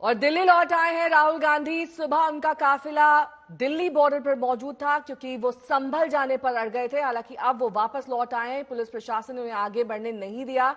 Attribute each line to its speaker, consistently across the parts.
Speaker 1: और दिल्ली लौट आए हैं राहुल गांधी। सुबह उनका काफिला दिल्ली बॉर्डर पर मौजूद था क्योंकि वो संभल जाने पर अड़ गए थे। हालांकि अब वो वापस लौट आए हैं। पुलिस प्रशासन ने उन्हें आगे बढ़ने नहीं दिया।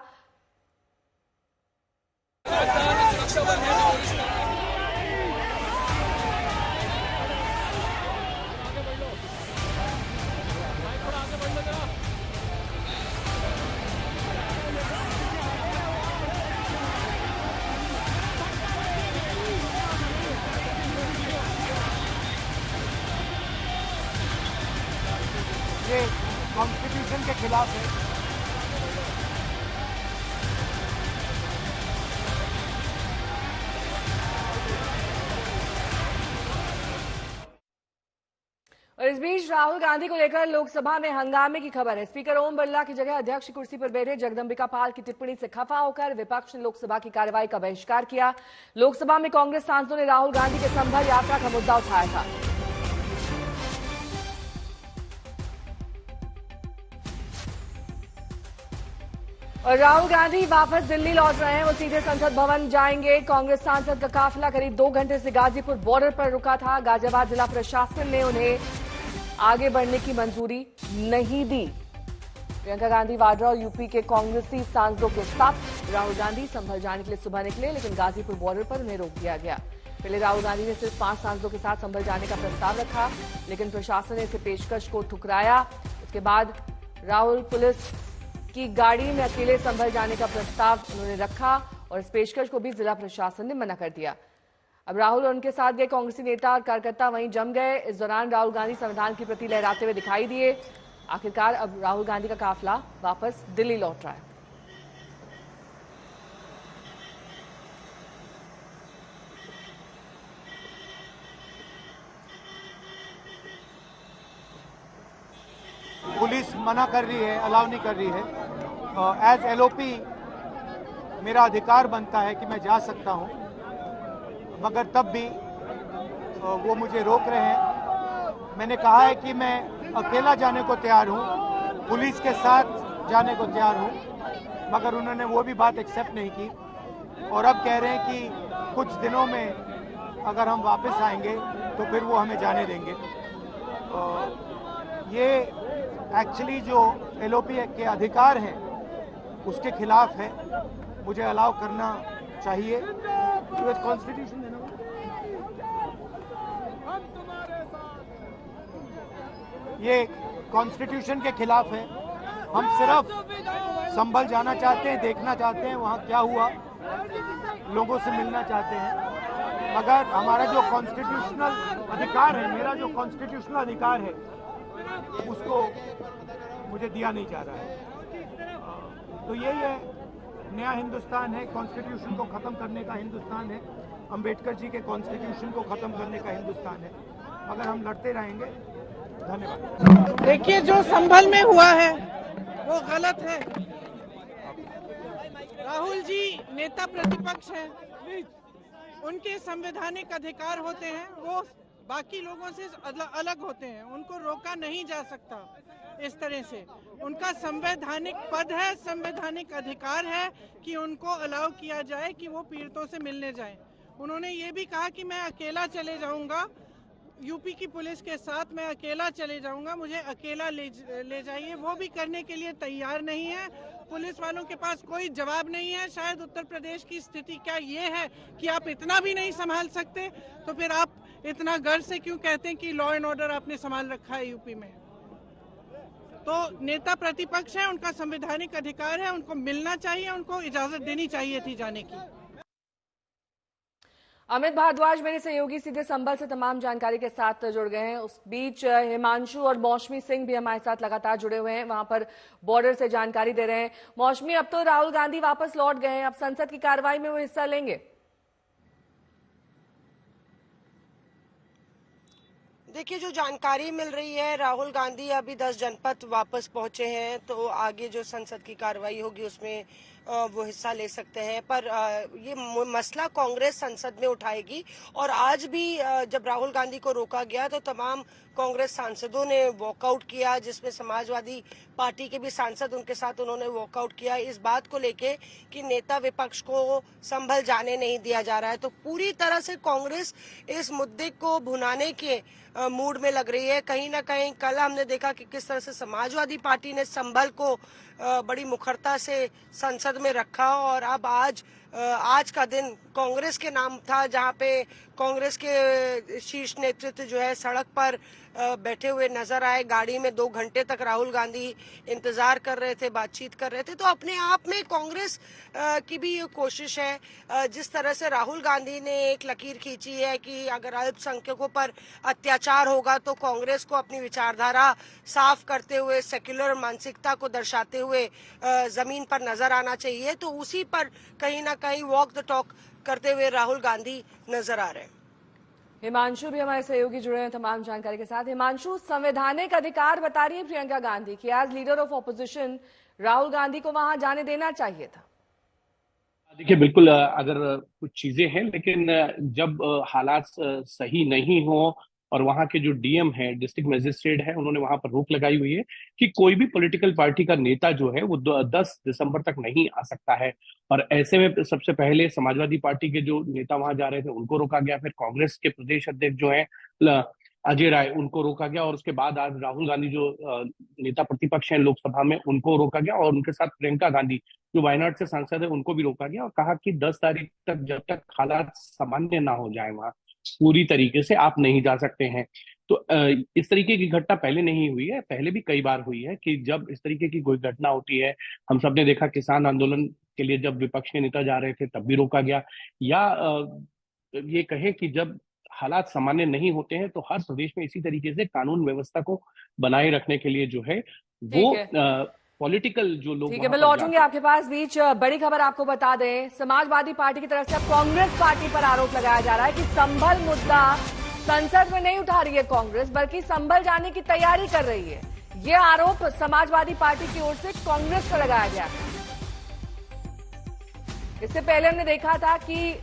Speaker 2: ये कॉन्स्टिट्यूशन के खिलाफ है।
Speaker 1: और इस बीच राहुल गांधी को लेकर लोकसभा में हंगामे की खबर है। स्पीकर ओम बिरला की जगह अध्यक्ष की कुर्सी पर बैठे जगदंबिका पाल की टिप्पणी से खफा होकर विपक्ष ने लोकसभा की कार्रवाई का बहिष्कार किया। लोकसभा में कांग्रेस सांसदों ने राहुल गांधी के संभल यात्रा का मुद्दा उठाया था। और राहुल गांधी वापस दिल्ली लौट रहे हैं। वो सीधे संसद भवन जाएंगे। कांग्रेस सांसद का काफिला करीब 2 घंटे से गाजीपुर बॉर्डर पर रुका था। गाजियाबाद जिला प्रशासन ने उन्हें आगे बढ़ने की मंजूरी नहीं दी। प्रियंका गांधी वाड्रा और यूपी के कांग्रेसी सांसदों के साथ राहुल गांधी संभल जाने के लिए सुबह निकले, लेकिन गाजीपुर बॉर्डर पर उन्हें रोक दिया गया। पहले राहुल गांधी ने सिर्फ 5 सांसदों के साथ संभल जाने का प्रस्ताव रखा, लेकिन प्रशासन ने इसे पेशकश को ठुकराया। उसके बाद राहुल पुलिस की गाड़ी में अकेले संभल जाने का प्रस्ताव उन्होंने रखा और इस पेशकश को भी जिला प्रशासन ने मना कर दिया। अब राहुल और उनके साथ गए कांग्रेसी नेता और कार्यकर्ता वहीं जम गए। इस दौरान राहुल गांधी संविधान की प्रति लहराते हुए दिखाई दिए। आखिरकार अब राहुल गांधी का काफिला वापस दिल्ली लौट रहा है।
Speaker 2: पुलिस मना कर रही है, अलाउ नहीं कर रही है। एज एलओपी मेरा अधिकार बनता है कि मैं जा सकता हूं, मगर तब भी वो मुझे रोक रहे हैं। मैंने कहा है कि मैं अकेला जाने को तैयार हूं, पुलिस के साथ जाने को तैयार हूं, मगर उन्होंने वो भी बात एक्सेप्ट नहीं की। और अब कह रहे हैं कि कुछ दिनों में अगर हम वापस आएंगे तो फिर वो हमें जाने देंगे। ये एक्चुअली जो एलओपी के अधिकार हैं उसके खिलाफ है। मुझे अलाउ करना चाहिए। कॉन्स्टिट्यूशन है ना, ये कॉन्स्टिट्यूशन के खिलाफ है। हम सिर्फ संभल जाना चाहते हैं, देखना चाहते हैं वहाँ क्या हुआ, लोगों से मिलना चाहते हैं। मगर हमारा जो कॉन्स्टिट्यूशनल अधिकार है, मेरा जो कॉन्स्टिट्यूशनल अधिकार है, उसको मुझे दिया नहीं जा रहा है। तो यही है, नया हिंदुस्तान है, कॉन्स्टिट्यूशन को खत्म करने का हिंदुस्तान है, अंबेडकर जी के कॉन्स्टिट्यूशन को खत्म करने का हिंदुस्तान है। अगर हम लड़ते रहेंगे। धन्यवाद।
Speaker 3: देखिए, जो संभल में हुआ है वो गलत है। राहुल जी नेता प्रतिपक्ष हैं, उनके संवैधानिक अधिकार होते हैं, वो बाकी लोगों से अलग होते हैं, उनको रोका नहीं जा सकता। इस तरह से उनका संवैधानिक पद है, संवैधानिक अधिकार है कि उनको अलाउ किया जाए कि वो पीड़ितों से मिलने जाएं। उन्होंने ये भी कहा कि मैं अकेला चले जाऊंगा, यूपी की पुलिस के साथ मैं अकेला चले जाऊंगा, मुझे अकेला ले जाइए। वो भी करने के लिए तैयार नहीं है। पुलिस वालों के पास कोई जवाब नहीं है। शायद उत्तर प्रदेश की स्थिति क्या ये है कि आप इतना भी नहीं संभाल सकते, तो फिर आप इतना गर्व से क्यों कहते हैं कि लॉ एंड ऑर्डर आपने संभाल रखा है यूपी में? तो नेता प्रतिपक्ष है, उनका संवैधानिक अधिकार है, उनको मिलना चाहिए, उनको इजाजत देनी चाहिए थी जाने की।
Speaker 1: अमित भारद्वाज मेरे सहयोगी सीधे संभल से तमाम जानकारी के साथ जुड़ गए हैं। उस बीच हिमांशु और मौसमी सिंह भी हमारे साथ लगातार जुड़े हुए हैं, वहां पर बॉर्डर से जानकारी दे रहे हैं। मौसमी, अब तो राहुल गांधी वापस लौट गए हैं, अब संसद की कार्रवाई में वो हिस्सा लेंगे?
Speaker 4: देखिए, जो जानकारी मिल रही है, राहुल गांधी अभी 10 जनपद वापस पहुंचे हैं, तो आगे जो संसद की कार्रवाई होगी उसमें वो हिस्सा ले सकते हैं। पर ये मसला कांग्रेस संसद में उठाएगी। और आज भी जब राहुल गांधी को रोका गया तो तमाम कांग्रेस सांसदों ने वॉकआउट किया, जिसमें समाजवादी पार्टी के भी सांसद उनके साथ उन्होंने वॉकआउट किया, इस बात को लेके कि नेता विपक्ष को संभल जाने नहीं दिया जा रहा है। तो पूरी तरह से कांग्रेस इस मुद्दे को भुनाने के मूड में लग रही है। कहीं ना कहीं कल हमने देखा कि किस तरह से समाजवादी पार्टी ने संभल को बड़ी मुखरता से संसद में रखा, और अब आज का दिन कांग्रेस के नाम था, जहां पे कांग्रेस के शीर्ष नेतृत्व जो है सड़क पर बैठे हुए नजर आए। गाड़ी में 2 घंटे तक राहुल गांधी इंतजार कर रहे थे, बातचीत कर रहे थे। तो अपने आप में कांग्रेस की भी ये कोशिश है, जिस तरह से राहुल गांधी ने एक लकीर खींची है कि अगर अल्पसंख्यकों पर अत्याचार होगा तो कांग्रेस को अपनी विचारधारा साफ करते हुए, सेक्युलर मानसिकता को दर्शाते हुए जमीन पर नजर आना चाहिए। तो उसी पर कहीं ना कहीं वॉक द टॉक करते हुए राहुल गांधी नजर आ रहे हैं।
Speaker 1: हिमांशु भी हमारे सहयोगी जुड़े हैं तमाम जानकारी के साथ। हिमांशु, संवैधानिक अधिकार बता रही है प्रियंका गांधी कि as leader of opposition Rahul Gandhi को वहां जाने देना चाहिए था।
Speaker 5: देखिए, बिल्कुल, अगर कुछ चीजें हैं, लेकिन जब हालात सही नहीं हो और वहां के जो डीएम है, डिस्ट्रिक्ट मजिस्ट्रेट है, उन्होंने वहां पर रोक लगाई हुई है कि कोई भी पॉलिटिकल पार्टी का नेता जो है वो 10 दिसंबर तक नहीं आ सकता है। और ऐसे में सबसे पहले समाजवादी पार्टी के जो नेता वहां जा रहे थे उनको रोका गया, फिर कांग्रेस के प्रदेश अध्यक्ष जो है अजय राय, उनको रोका गया, और उसके बाद आज राहुल गांधी जो नेता प्रतिपक्ष हैं लोकसभा में, उनको रोका गया, और उनके साथ प्रियंका गांधी जो वायनाड से सांसद है उनको भी रोका गया, और कहा कि 10 तारीख तक जब तक हालात सामान्य ना हो जाए वहां पूरी तरीके से आप नहीं जा सकते हैं। तो इस तरीके की घटना पहले नहीं हुई है, पहले भी कई बार हुई है कि जब इस तरीके की कोई घटना होती है, हम सबने देखा किसान आंदोलन के लिए जब विपक्ष के नेता जा रहे थे तब भी रोका गया, या ये कहें कि जब हालात सामान्य नहीं होते हैं तो हर प्रदेश में इसी तरीके से कानून व्यवस्था को बनाए रखने के लिए जो है वो पॉलिटिकल जो लोग।
Speaker 1: ठीक है, मैं लौटूंगी आपके पास। बीच बड़ी खबर आपको बता दें, समाजवादी पार्टी की तरफ से अब कांग्रेस पार्टी पर आरोप लगाया जा रहा है कि संभल मुद्दा संसद में नहीं उठा रही है कांग्रेस, बल्कि संभल जाने की तैयारी कर रही है। ये आरोप समाजवादी पार्टी की ओर से कांग्रेस पर लगाया गया है। इससे पहले हमने देखा था कि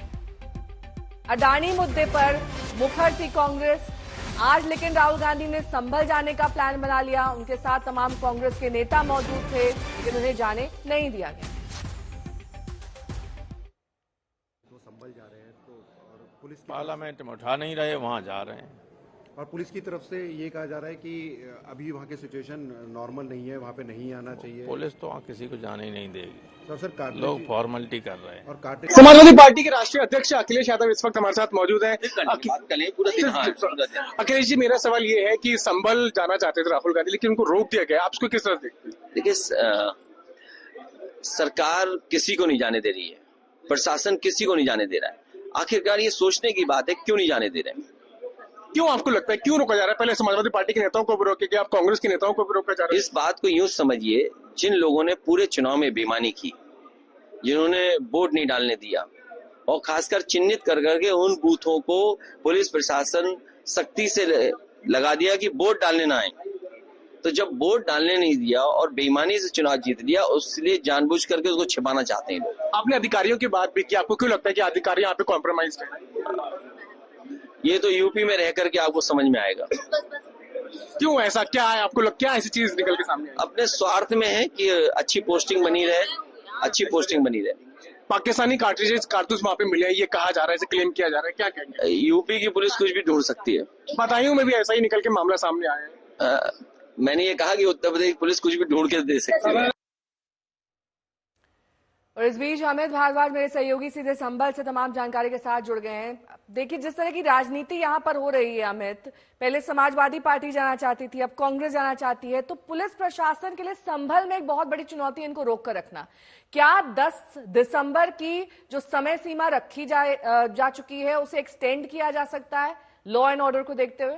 Speaker 1: अडानी मुद्दे पर मुखर थी कांग्रेस। आज लेकिन राहुल गांधी ने संभल जाने का प्लान बना लिया। उनके साथ तमाम कांग्रेस के नेता मौजूद थे, लेकिन उन्हें जाने नहीं दिया गया।
Speaker 6: तो संभल जा रहे हैं, तो और पुलिस
Speaker 7: पार्लियामेंट में उठा नहीं रहे, वहां जा रहे हैं।
Speaker 6: और पुलिस की तरफ से ये कहा जा रहा है कि अभी वहाँ की सिचुएशन नॉर्मल नहीं है, वहाँ पे नहीं आना चाहिए।
Speaker 7: पुलिस तो वहाँ किसी को जाने ही नहीं देगी।
Speaker 6: तो सर
Speaker 7: लोग फॉर्मेलिटी कर रहे हैं।
Speaker 6: और
Speaker 8: समाजवादी पार्टी के राष्ट्रीय अध्यक्ष अखिलेश यादव इस वक्त हमारे साथ मौजूद हैं। अखिलेश जी, मेरा सवाल ये है कि संभल जाना चाहते थे राहुल गांधी, लेकिन उनको रोक दिया गया, आप उसको किस तरह देखते हैं?
Speaker 9: देखिए, सरकार किसी को नहीं जाने दे रही है, प्रशासन किसी को नहीं जाने दे रहा है। आखिरकार ये सोचने की बात है, क्यों नहीं जाने दे रहे हैं?
Speaker 8: क्यों आपको लगता है क्यों रोका जा रहा है? पहले समाजवादी पार्टी के नेताओं को भी रोके गया, अब कांग्रेस के नेताओं को भी रोका जा रहा है।
Speaker 9: इस बात को यूं समझिए, जिन लोगों ने पूरे चुनाव में बेईमानी की, जिन्होंने वोट नहीं डालने दिया, और खासकर चिन्हित कर करके उन बूथों को पुलिस प्रशासन सख्ती से लगा दिया कि वोट डालने ना आए। तो जब वोट डालने नहीं दिया और बेईमानी से चुनाव जीत लिया, उसलिए जानबूझ करके उसको छिपाना चाहते हैं लोग।
Speaker 8: आपने अधिकारियों की बात भी की, आपको क्यों लगता है कि अधिकारी यहाँ पे कॉम्प्रोमाइज है?
Speaker 9: ये तो यूपी में रह करके आपको समझ में आएगा।
Speaker 8: क्यों ऐसा, क्या है आपको क्या ऐसी चीज निकल के सामने?
Speaker 9: अपने स्वार्थ में है कि अच्छी पोस्टिंग बनी रहे, अच्छी पोस्टिंग बनी रहे।
Speaker 8: पाकिस्तानी कार्ट्रिजेस कारतूस वहाँ पे मिले, ये कहा जा रहा है, इसे क्लेम किया जा रहा है, क्या कहेंगे?
Speaker 9: यूपी की पुलिस कुछ भी ढूंढ सकती है।
Speaker 8: बदायूं में भी ऐसा ही निकल के मामला सामने आया है।
Speaker 9: मैंने ये कहा कि उत्तर प्रदेश पुलिस कुछ भी ढूंढ के दे सकती है।
Speaker 1: और इस बीच अमित भारद्वाज मेरे सहयोगी सीधे संभल से तमाम जानकारी के साथ जुड़ गए हैं। देखिए, जिस तरह की राजनीति यहां पर हो रही है अमित, पहले समाजवादी पार्टी जाना चाहती थी, अब कांग्रेस जाना चाहती है, तो पुलिस प्रशासन के लिए संभल में एक बहुत बड़ी चुनौती है इनको रोक कर रखना। क्या 10 दिसंबर की जो समय सीमा रखी जा चुकी है उसे एक्सटेंड किया जा सकता है लॉ एंड ऑर्डर को देखते हुए?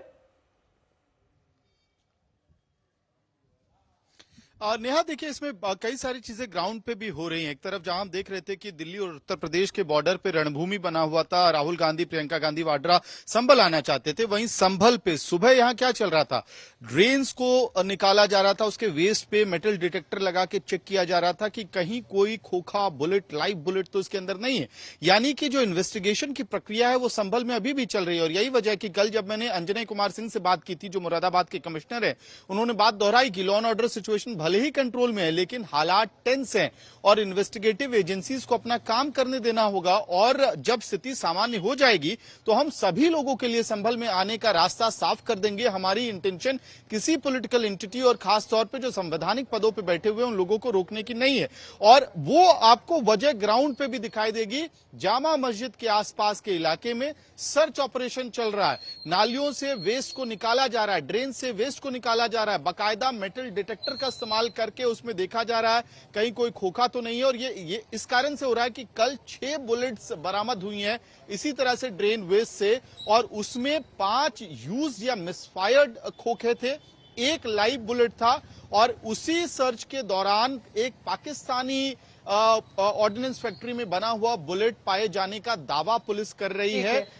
Speaker 10: नेहा देखिए, इसमें कई सारी चीजें ग्राउंड पे भी हो रही हैं। एक तरफ जहां हम देख रहे थे कि दिल्ली और उत्तर प्रदेश के बॉर्डर पे रणभूमि बना हुआ था, राहुल गांधी प्रियंका गांधी वाड्रा संभल आना चाहते थे, वहीं संभल पे सुबह यहां क्या चल रहा था, ड्रेन्स को निकाला जा रहा था, उसके वेस्ट पे मेटल डिटेक्टर लगा के चेक किया जा रहा था कि कहीं कोई खोखा बुलेट, लाइव बुलेट तो इसके अंदर नहीं है। यानी कि जो इन्वेस्टिगेशन की प्रक्रिया है वो संभल में अभी भी चल रही है। और यही वजह है कि कल जब मैंने अंजनय कुमार सिंह से बात की थी, जो मुरादाबाद के कमिश्नर है, उन्होंने बात दोहराई कि लॉ एंड ऑर्डर सिचुएशन भले ही कंट्रोल में है लेकिन हालात टेंस हैं और इन्वेस्टिगेटिव एजेंसीज को अपना काम करने देना होगा। और जब स्थिति सामान्य हो जाएगी तो हम सभी लोगों के लिए संभल में आने का रास्ता साफ कर देंगे। हमारी इंटेंशन किसी पॉलिटिकल एंटिटी और खास तौर पे जो संवैधानिक पदों पे बैठे हुए उन लोगों को रोकने की नहीं है। और वो आपको वजह ग्राउंड पे भी दिखाई देगी। जामा मस्जिद के आसपास के इलाके में सर्च ऑपरेशन चल रहा है, नालियों से वेस्ट को निकाला जा रहा है, ड्रेन से वेस्ट को निकाला जा रहा है, बाकायदा मेटल डिटेक्टर का इस्तेमाल करके उसमें देखा जा रहा है कहीं कोई खोखा तो नहीं है। और ये इस कारण से हो रहा है कि कल 6 बुलेट्स बरामद हुई हैं इसी तरह से ड्रेन वेस्ट से, और उसमें 5 यूज या मिसफायर्ड खोखे थे, 1 लाइव बुलेट था। और उसी सर्च के दौरान एक पाकिस्तानी ऑर्डिनेंस फैक्ट्री में बना हुआ बुलेट पाए जाने का दावा पुलिस कर रही है।